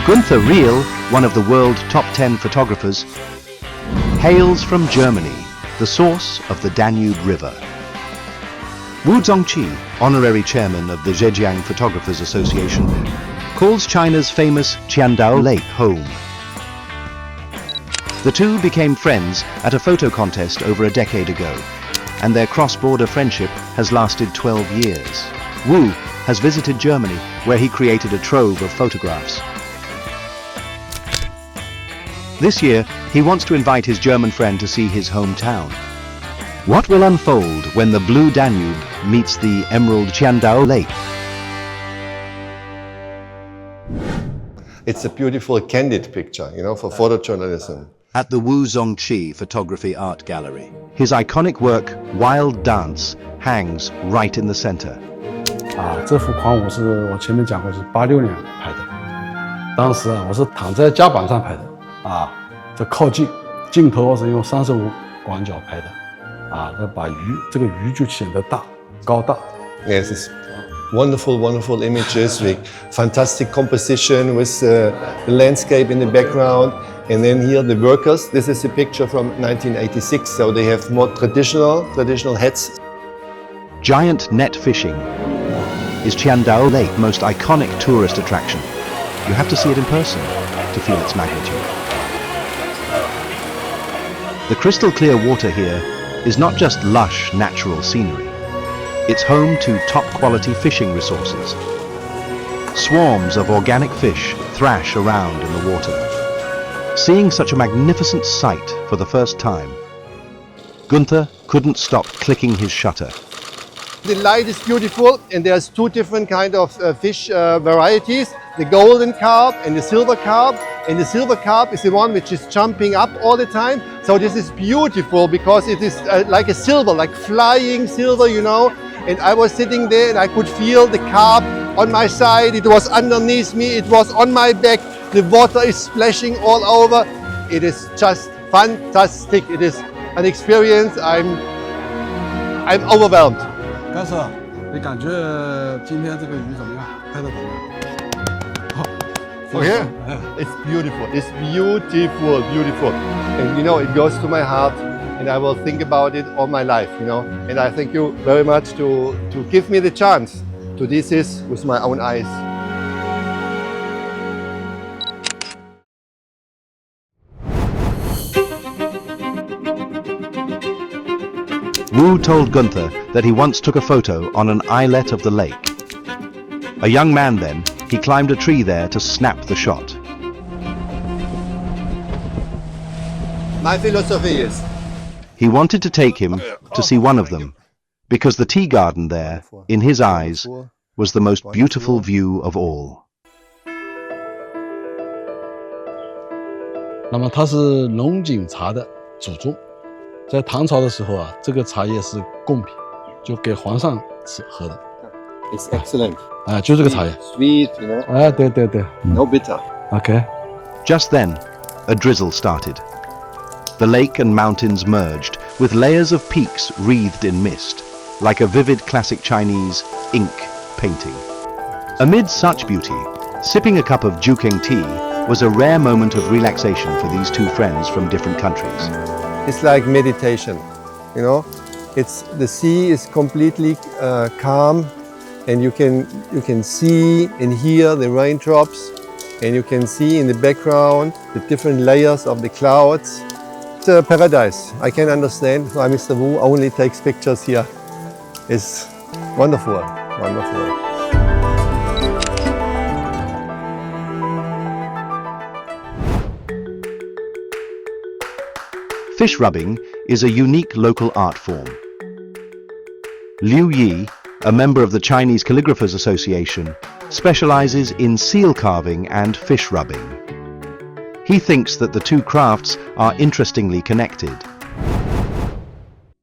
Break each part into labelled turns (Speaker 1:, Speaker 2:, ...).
Speaker 1: Gunther Riehl, one of the world top 10 photographers, hails from Germany, the source of the Danube River. Wu Zongqi, honorary chairman of the Zhejiang Photographers Association, calls China's famous Qiandao Lake home. The two became friends at a photo contest over a decade ago, and their cross-border friendship has lasted 12 years. Wu has visited Germany, where he created a trove of photographs. This year, he wants to invite his German friend to see his hometown. What will unfold when the blue Danube meets the emerald Qiandao Lake?
Speaker 2: It's a beautiful candid picture, for photojournalism.
Speaker 1: At the Wu Zongqi Photography Art Gallery, his iconic work, Wild Dance, hangs right in the center.
Speaker 3: 这幅狂舞是我前面讲过是86年拍的，当时我是躺在甲板上拍的，这靠近，镜头是用35广角拍的，这把这个鱼就显得大，高大。
Speaker 2: Yes, it's wonderful, wonderful images with fantastic composition with the landscape in the background. And then here the workers, this is a picture from 1986, so they have more traditional hats.
Speaker 1: Giant net fishing is Qiandao Lake's most iconic tourist attraction. You have to see it in person to feel its magnitude. The crystal clear water here is not just lush natural scenery. It's home to top-quality fishing resources. Swarms of organic fish thrash around in the water. Seeing such a magnificent sight for the first time, Gunther couldn't stop clicking his shutter.
Speaker 2: The light is beautiful, and there's two different kind of fish varieties, the golden carp and the silver carp. And the silver carp is the one which is jumping up all the time. So this is beautiful because it is like a silver, like flying silver, And I was sitting there and I could feel the carp on my side. It was underneath me. It was on my back. The water is splashing all over. It is just fantastic. It is an experience. I'm overwhelmed.
Speaker 3: 干师，你感觉今天这个鱼怎么样？拍的怎么样？
Speaker 2: Okay, it's beautiful. It's beautiful, beautiful. And it goes to my heart, and I will think about it all my life, And I thank you very much to give me the chance to do this with my own eyes.
Speaker 1: Wu told Gunther that he once took a photo on an islet of the lake. A young man then, he climbed a tree there to snap the shot.
Speaker 2: My philosophy is...
Speaker 1: He wanted to take him to see one of them, because the tea garden there, in his eyes, was the most beautiful view of all.
Speaker 3: 那么它是龙井茶的祖宗，在唐朝的时候这个茶叶是贡品，就给皇上喝的。
Speaker 2: It's excellent.
Speaker 3: 就这个茶叶。
Speaker 2: Sweet,
Speaker 3: 对。
Speaker 2: No bitter.
Speaker 3: Okay.
Speaker 1: Just then, a drizzle started. The lake and mountains merged, with layers of peaks wreathed in mist, like a vivid classic Chinese ink painting. Amid such beauty, sipping a cup of Zhejiang tea was a rare moment of relaxation for these two friends from different countries.
Speaker 2: It's like meditation, the sea is completely calm, and you can see and hear the raindrops, and you can see in the background the different layers of the clouds. It's a paradise. I can understand why Mr. Wu only takes pictures here. It's wonderful, wonderful.
Speaker 1: Fish rubbing is a unique local art form. Liu Yi, a member of the Chinese Calligraphers Association, specializes in seal carving and fish rubbing. He thinks that the two crafts are interestingly connected.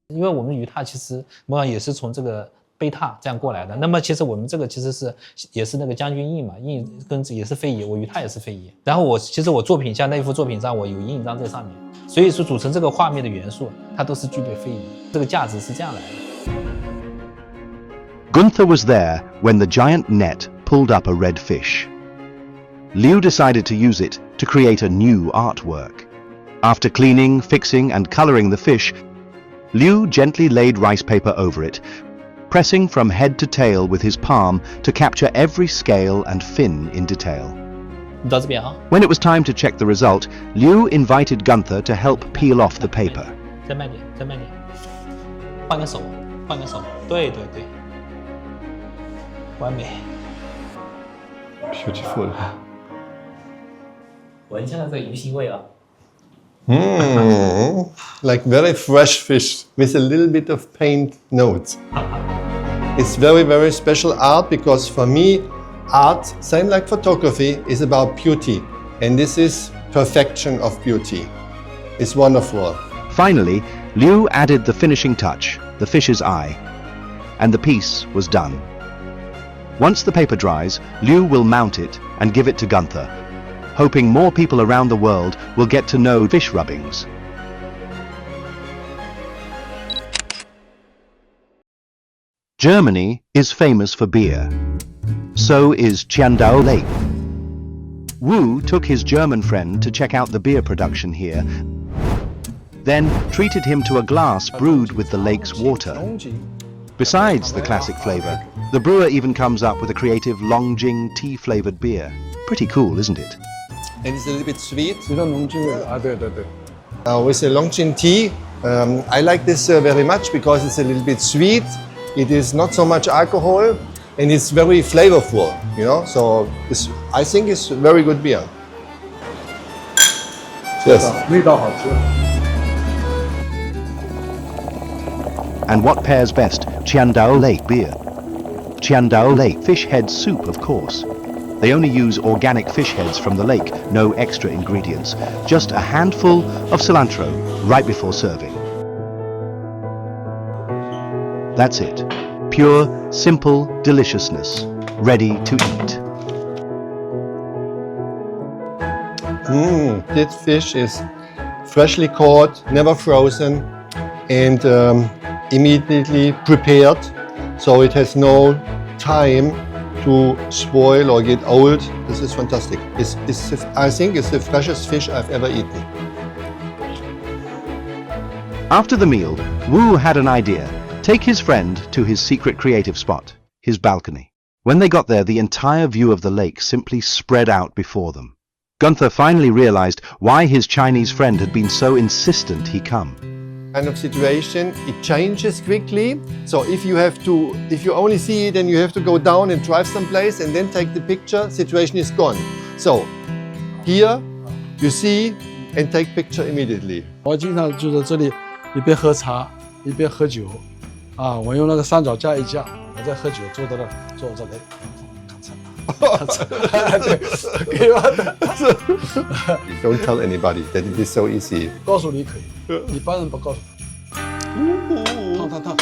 Speaker 4: 因为我们鱼拓其实也是从这个贝拓这样过来的。那么其实我们这个其实也是那个将军印嘛，印跟也是非遗，我鱼拓也是非遗。然后其实我作品像那一幅作品上我有印章在上面，所以说组成这个画面的元素，它都是具备非遗，这个价值是这样来的。
Speaker 1: Gunther was there when the giant net pulled up a red fish. Liu decided to use it to create a new artwork. After cleaning, fixing, and coloring the fish, Liu gently laid rice paper over it, pressing from head to tail with his palm to capture every scale and fin in detail.
Speaker 4: 到这边啊，
Speaker 1: When it was time to check the result, Liu invited Gunther to help peel off the paper.
Speaker 4: 再慢点，再慢点，换个手，换个手，对对对，完美。
Speaker 2: Beautiful.
Speaker 4: 闻一下这个鱼腥味啊。
Speaker 2: Like very fresh fish with a little bit of paint notes. It's very, very special art because for me, art, same like photography, is about beauty. And this is perfection of beauty. It's wonderful.
Speaker 1: Finally, Liu added the finishing touch, the fish's eye, and the piece was done. Once the paper dries, Liu will mount it and give it to Gunther, hoping more people around the world will get to know fish rubbings. Germany is famous for beer. So is Qiandao Lake. Wu took his German friend to check out the beer production here, then treated him to a glass brewed with the lake's water. Besides the classic flavor, the brewer even comes up with a creative Longjing tea-flavored beer. Pretty cool, isn't it?
Speaker 2: And it's a little bit sweet.
Speaker 3: 比较浓精味啊，对对对。
Speaker 2: With the Longjing tea, I like this very much because it's a little bit sweet. It is not so much alcohol, and it's very flavorful. You know, so I think it's very good beer. Yes.
Speaker 3: 味道好吃。
Speaker 1: And what pairs best? Qiandao Lake beer. Qiandao Lake fish head soup, of course. They only use organic fish heads from the lake, no extra ingredients. Just a handful of cilantro right before serving. That's it. Pure, simple deliciousness, ready to eat.
Speaker 2: This fish is freshly caught, never frozen, and immediately prepared, so it has no time to spoil or get old. This is fantastic. I think it's the freshest fish I've ever eaten.
Speaker 1: After the meal, Wu had an idea. Take his friend to his secret creative spot, his balcony. When they got there, the entire view of the lake simply spread out before them. Gunther finally realized why his Chinese friend had been so insistent he come.
Speaker 2: Kind of situation, it changes quickly. So if you only see it and you have to go down and drive someplace and then take the picture, situation is gone. So here you see and take picture immediately.
Speaker 3: 我经常就在这里一边喝茶一边喝酒，啊，我用那个三脚架一架，我在喝酒，坐在那，坐这里，咔嚓，对，可以吧？
Speaker 2: Don't tell anybody that it is so easy.
Speaker 3: 告诉你可以，一般人不告诉。烫。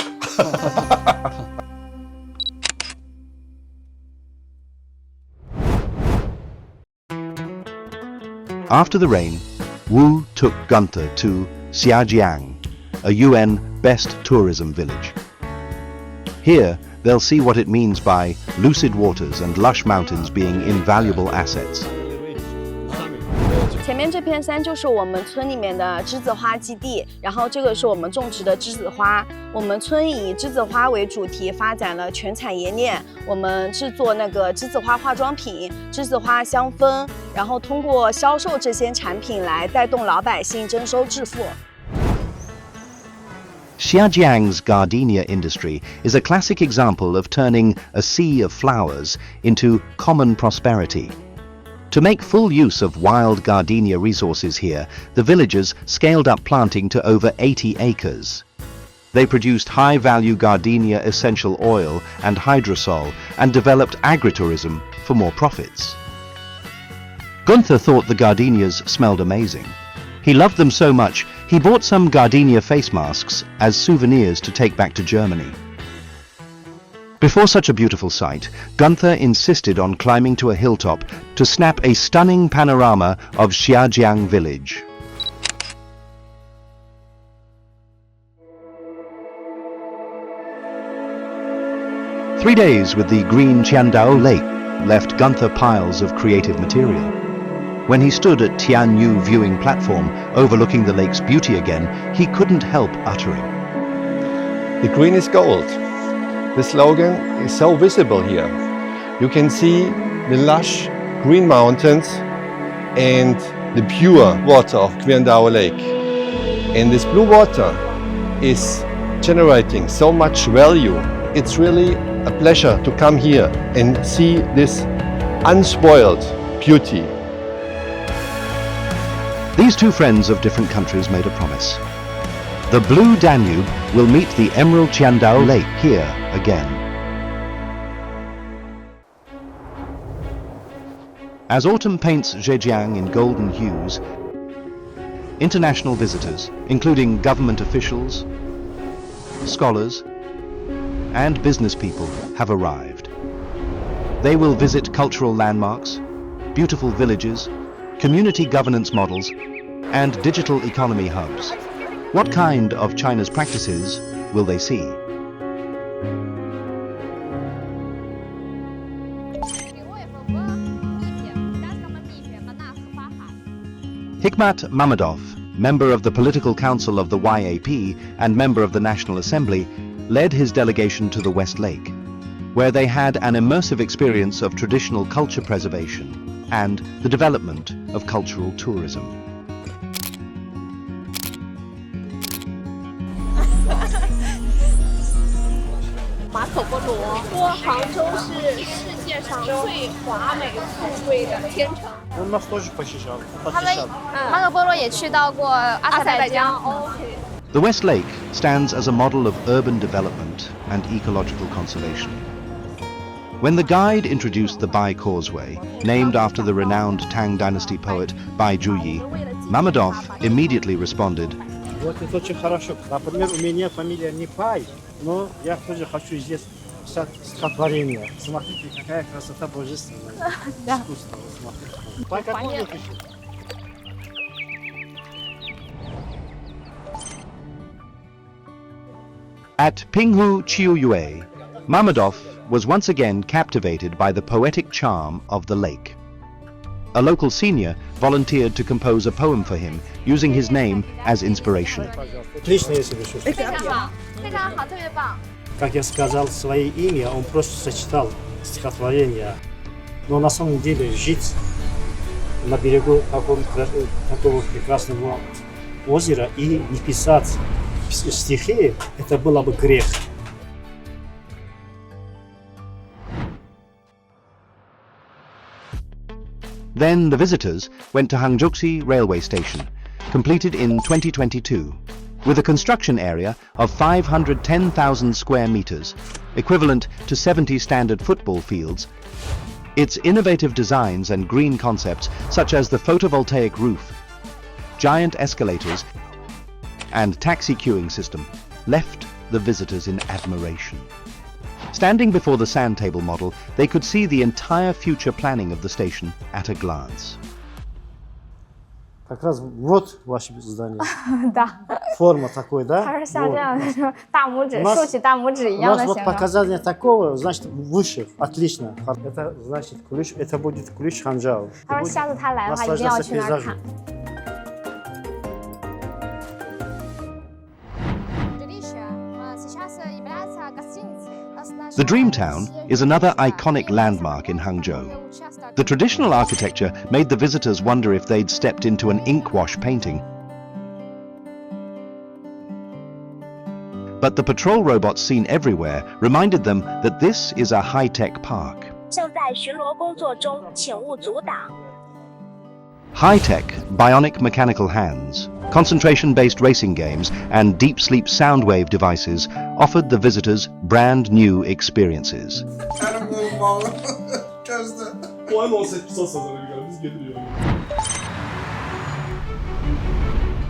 Speaker 1: After the rain, Wu took Gunther to Zhejiang, a UN best tourism village. Here, they'll see what it means by lucid waters and lush mountains being invaluable assets.
Speaker 5: 前面这片山就是我们村里面的栀子花基地，然后这个是我们种植的栀子花。我们村以栀子花为主题，发展了全产业链。我们制作那个栀子花化妆品、栀子花香氛，然后通过销售这些产品来带动老百姓增收致富。
Speaker 1: Zhejiang's gardenia industry is a classic example of turning a sea of flowers into common prosperity. To make full use of wild gardenia resources here, the villagers scaled up planting to over 80 acres. They produced high-value gardenia essential oil and hydrosol and developed agritourism for more profits. Gunther thought the gardenias smelled amazing. He loved them so much, he bought some gardenia face masks as souvenirs to take back to Germany. Before such a beautiful sight, Gunther insisted on climbing to a hilltop to snap a stunning panorama of Zhejiang village. "3 days with the green Qiandao Lake," left Gunther piles of creative material. When he stood at Tianyu viewing platform overlooking the lake's beauty again, he couldn't help uttering,
Speaker 2: "The green is gold." The slogan is so visible here. You can see the lush green mountains and the pure water of Qingdao Lake. And this blue water is generating so much value. It's really a pleasure to come here and see this unspoiled beauty.
Speaker 1: These two friends of different countries made a promise. The blue Danube will meet the emerald Qingdao Lake here again. As autumn paints Zhejiang in golden hues, international visitors, including government officials, scholars, and business people, have arrived. They will visit cultural landmarks, beautiful villages, community governance models, and digital economy hubs. What kind of China's practices will they see? Hikmat Mammadov, member of the Political Council of the YAP and member of the National Assembly, led his delegation to the West Lake, where they had an immersive experience of traditional culture preservation and the development of cultural tourism. The West Lake stands as a model of urban development and ecological conservation. When the guide introduced the Bai Causeway, named after the renowned Tang Dynasty poet Bai Juyi, Mammadov immediately responded,
Speaker 6: Вот это очень хорошо. Например, у меня фамилия не Пай, но я тоже хочу здесь стихотворение. Смотрите, какая красота божественная. Искусство. Смотрите. Пай какой напишет?
Speaker 1: At Pinghu Chiuyue, Mammadov was once again captivated by the poetic charm of the lake. A local senior volunteered to compose a poem for him, using his name as inspiration.
Speaker 6: Отлично, если вы что. Как я сказал свое имя, он просто сочетал стихотворение. Но на самом деле жить на берегу такого прекрасного озера и не писать стихи, это было бы грех.
Speaker 1: Then the visitors went to Hangzhouxi railway station, completed in 2022, with a construction area of 510,000 square meters, equivalent to 70 standard football fields. Its innovative designs and green concepts, such as the photovoltaic roof, giant escalators, and taxi queuing system, left the visitors in admiration. Standing before the sand table model, they could see the entire future planning of the station at a glance.
Speaker 6: Как раз вот ваше здание.
Speaker 7: Да.
Speaker 6: Форма такой, да?
Speaker 7: 它是像这样的，大拇指竖起大拇指一样的
Speaker 6: У нас вот
Speaker 7: 形状。
Speaker 6: показания такого, значит, выше, отлично. Это значит ключ, это будет ключ Ханчжоу.
Speaker 7: 他说下次他来的话，一定要去那儿看。
Speaker 1: The Dream Town is another iconic landmark in Hangzhou. The traditional architecture made the visitors wonder if they'd stepped into an ink wash painting. But the patrol robots seen everywhere reminded them that this is a high-tech park.
Speaker 8: 正在巡逻工作中，请勿阻挡。
Speaker 1: High-tech, bionic mechanical hands, concentration-based racing games, and deep sleep sound wave devices offered the visitors brand new experiences.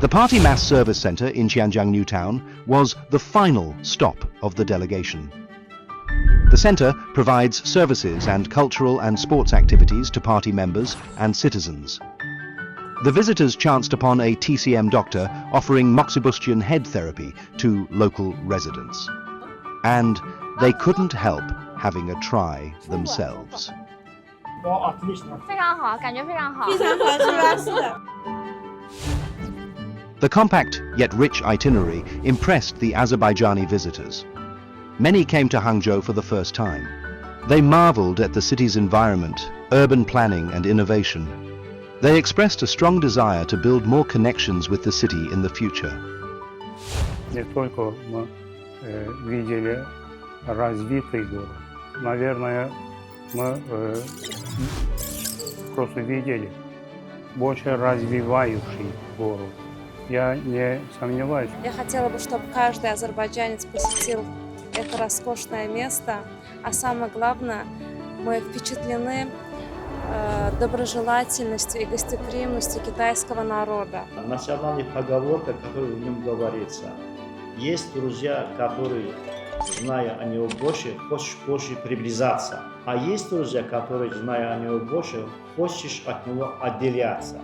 Speaker 1: The Party Mass Service Center in Zhejiang New Town was the final stop of the delegation. The center provides services and cultural and sports activities to party members and citizens. The visitors chanced upon a TCM doctor offering moxibustion head therapy to local residents. And they couldn't help having a try themselves.
Speaker 7: 非常好，感觉非常好。
Speaker 1: The compact yet rich itinerary impressed the Azerbaijani visitors. Many came to Hangzhou for the first time. They marveled at the city's environment, urban planning and innovation. They expressed a strong desire to build more connections with the city in the future.
Speaker 9: Не только мы видели развитый город. Наверное, мы просто видели больше развивающий город. Я не сомневаюсь.
Speaker 10: Я хотела бы, чтобы каждый азербайджанец посетил это роскошное место, а самое главное, мы впечатлены доброжелательностью и гостеприимностью китайского народа.
Speaker 11: Национальная поговорка, которая в нем говорится. Есть друзья, которые, зная о него больше, хочешь больше приближаться. А есть друзья, которые, зная о него больше, хочешь от него отделяться.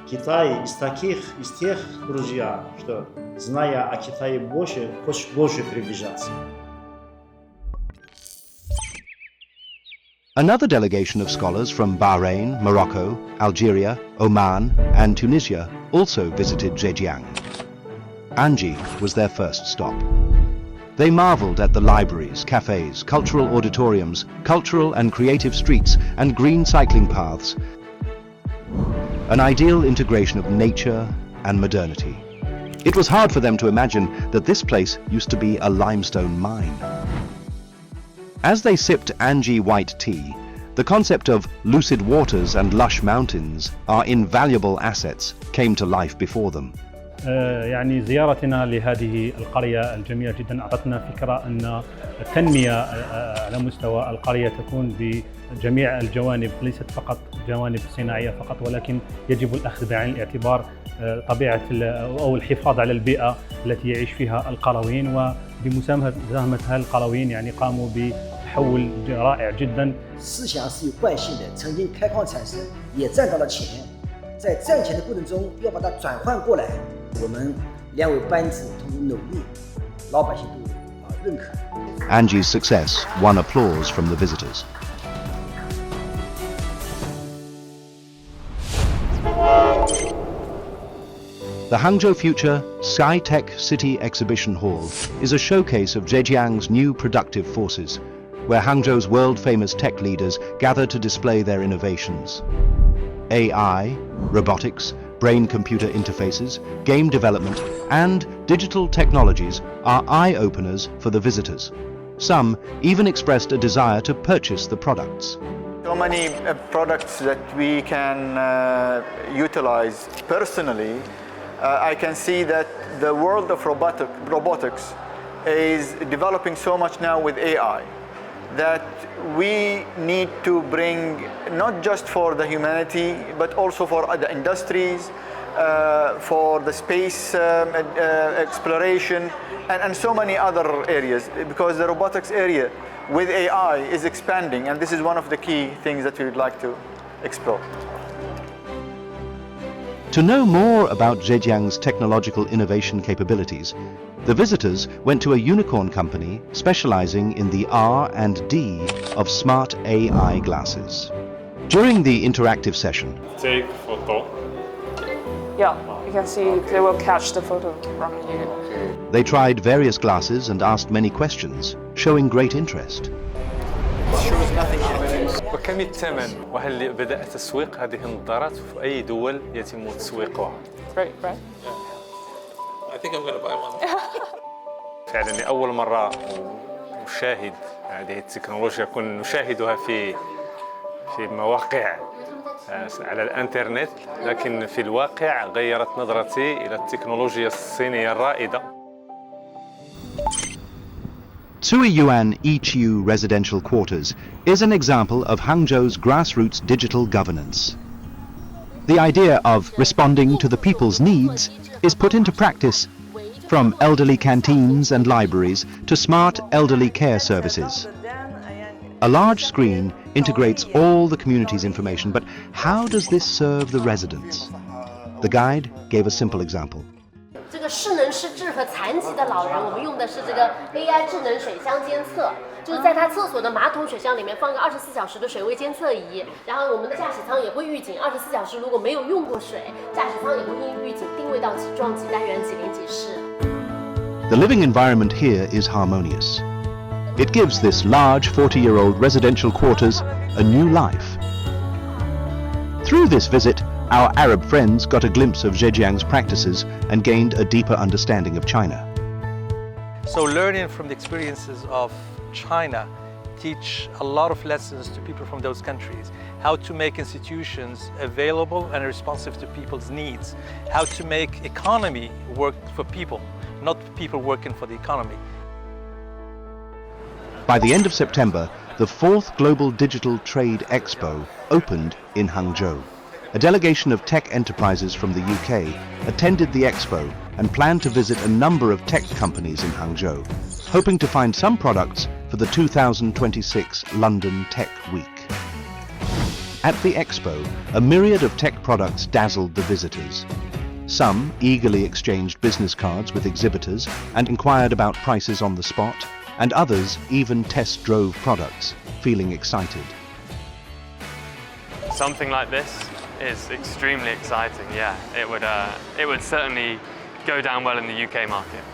Speaker 11: Китай из тех друзей, что, зная о Китае больше, хочешь больше приближаться.
Speaker 1: Another delegation of scholars from Bahrain, Morocco, Algeria, Oman and Tunisia also visited Zhejiang. Anji was their first stop. They marveled at the libraries, cafes, cultural auditoriums, cultural and creative streets and green cycling paths. An ideal integration of nature and modernity. It was hard for them to imagine that this place used to be a limestone mine. As they sipped Anji white tea, the concept of lucid waters and lush mountains, our invaluable assets, came to life before them.
Speaker 9: يعني زيارتنا لهذه القرية الجميلة جدا أعطتنا فكرة أن التنمية على مستوى القرية تكون بجميع الجوانب، ليست فقط جوانب صناعية فقط، ولكن يجب الأخذ بعين الاعتبار طبيعة أو الحفاظ على البيئة التي يعيش فيها القرويين، وبمساهمة هالقرويين يعني قاموا بتحول رائع جدا.
Speaker 12: 思想是有惯性的，曾经开矿产生，也站到了前，在站前的过程中要把它转换过来。我们两位班子通过努力，老百姓都认可。
Speaker 1: Anji's success won applause from the visitors. The Hangzhou Future SkyTech City Exhibition Hall is a showcase of Zhejiang's new productive forces, where Hangzhou's world-famous tech leaders gather to display their innovations. AI, robotics, brain-computer interfaces, game development, and digital technologies are eye-openers for the visitors. Some even expressed a desire to purchase the products.
Speaker 13: So many products that we can utilize personally. I can see that the world of robotics is developing so much now with AI that we need to bring, not just for the humanity, but also for the industries, for the space exploration, and so many other areas, because the robotics area with AI is expanding, and this is one of the key things that we would like to explore.
Speaker 1: To know more about Zhejiang's technological innovation capabilities, the visitors went to a unicorn company specializing in the R&D of smart AI glasses. During the interactive session,
Speaker 14: take photo.
Speaker 10: Yeah, you can see they will catch the photo from you.
Speaker 1: They tried various glasses and asked many questions, showing great interest.
Speaker 14: وكم الثمن وهل بدأ تسويق هذه النظارات في أي دول يتم تسويقها؟
Speaker 10: Right.
Speaker 14: I think I'm going to buy one. فعلا لأول مرة نشاهد هذه التكنولوجيا، كنا نشاهدها في مواقع على الانترنت، لكن في الواقع غيرت نظرتي إلى التكنولوجيا الصينية الرائدة.
Speaker 1: Yuan Ichiu residential quarters is an example of Hangzhou's grassroots digital governance. The idea of responding to the people's needs is put into practice, from elderly canteens and libraries to smart elderly care services. A large screen integrates all the community's information, but how does this serve the residents? The guide gave a simple example.
Speaker 15: 这个势能失智合残疾的老人，我们用的是这个 AI 智能水箱监测，就是在他厕所的马桶水箱里面放个24小时的水位监测仪，然后我们的驾驶舱也会预警24小时如果没有用过水，驾驶舱也会预警定位到几幢几单元几零几室。
Speaker 1: The living environment here is harmonious. It gives this large 40-year-old residential quarters a new life. Through this visit, our Arab friends got a glimpse of Zhejiang's practices and gained a deeper understanding of China.
Speaker 16: So learning from the experiences of China teach a lot of lessons to people from those countries. How to make institutions available and responsive to people's needs. How to make economy work for people, not people working for the economy.
Speaker 1: By the end of September, the 4th Global Digital Trade Expo opened in Hangzhou. A delegation of tech enterprises from the UK attended the expo and planned to visit a number of tech companies in Hangzhou, hoping to find some products for the 2026 London Tech Week. At the expo, a myriad of tech products dazzled the visitors. Some eagerly exchanged business cards with exhibitors and inquired about prices on the spot, and others even test drove products, feeling excited.
Speaker 17: Something like this is extremely exciting, yeah. It would certainly go down well in the UK market.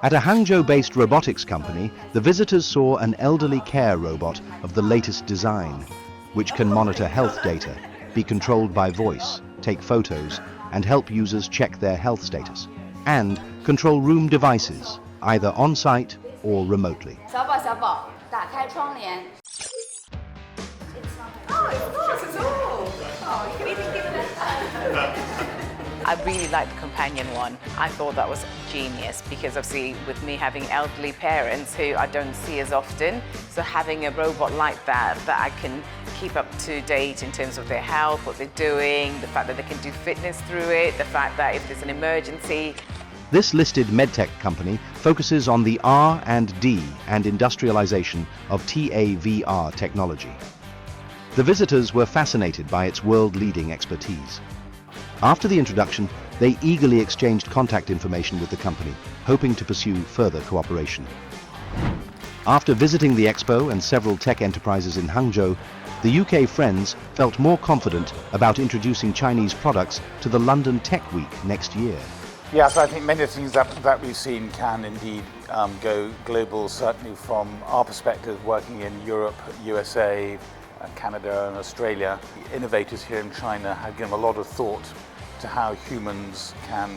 Speaker 1: At a Hangzhou-based robotics company, the visitors saw an elderly care robot of the latest design, which can monitor health data, be controlled by voice, take photos, and help users check their health status, and control room devices, either on-site or remotely.
Speaker 18: 小宝，小宝，打开窗帘。
Speaker 19: I really liked the companion one. I thought that was genius because obviously with me having elderly parents who I don't see as often, so having a robot like that I can keep up to date in terms of their health, what they're doing, the fact that they can do fitness through it, the fact that if there's an emergency.
Speaker 1: This listed medtech company focuses on the R&D and industrialization of TAVR technology. The visitors were fascinated by its world-leading expertise. After the introduction, they eagerly exchanged contact information with the company, hoping to pursue further cooperation. After visiting the expo and several tech enterprises in Hangzhou, the UK friends felt more confident about introducing Chinese products to the London Tech Week next year.
Speaker 20: Yes, I think many of the things that we've seen can indeed go global, certainly from our perspective, working in Europe, USA, Canada and Australia. Innovators here in China have given a lot of thought to how humans can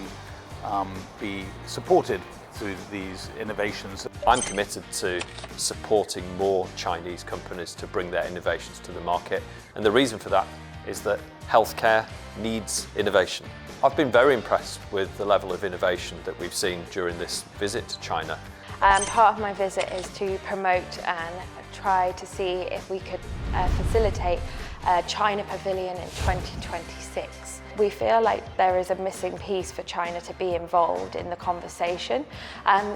Speaker 20: be supported through these innovations.
Speaker 21: I'm committed to supporting more Chinese companies to bring their innovations to the market, and the reason for that is that healthcare needs innovation. I've been very impressed with the level of innovation that we've seen during this visit to China.
Speaker 10: Part of my visit is to promote and try to see if we could facilitate a China Pavilion in 2026. We feel like there is a missing piece for China to be involved in the conversation,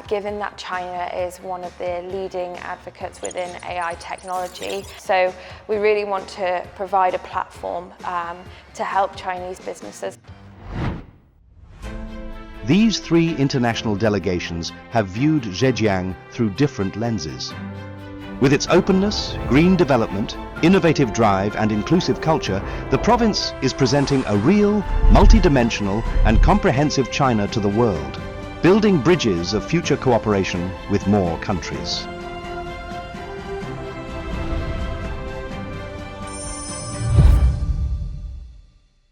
Speaker 10: given that China is one of the leading advocates within AI technology. So we really want to provide a platform to help Chinese businesses.
Speaker 1: These 3 international delegations have viewed Zhejiang through different lenses. With its openness, green development, innovative drive and inclusive culture, the province is presenting a real, multi-dimensional and comprehensive China to the world, building bridges of future cooperation with more countries.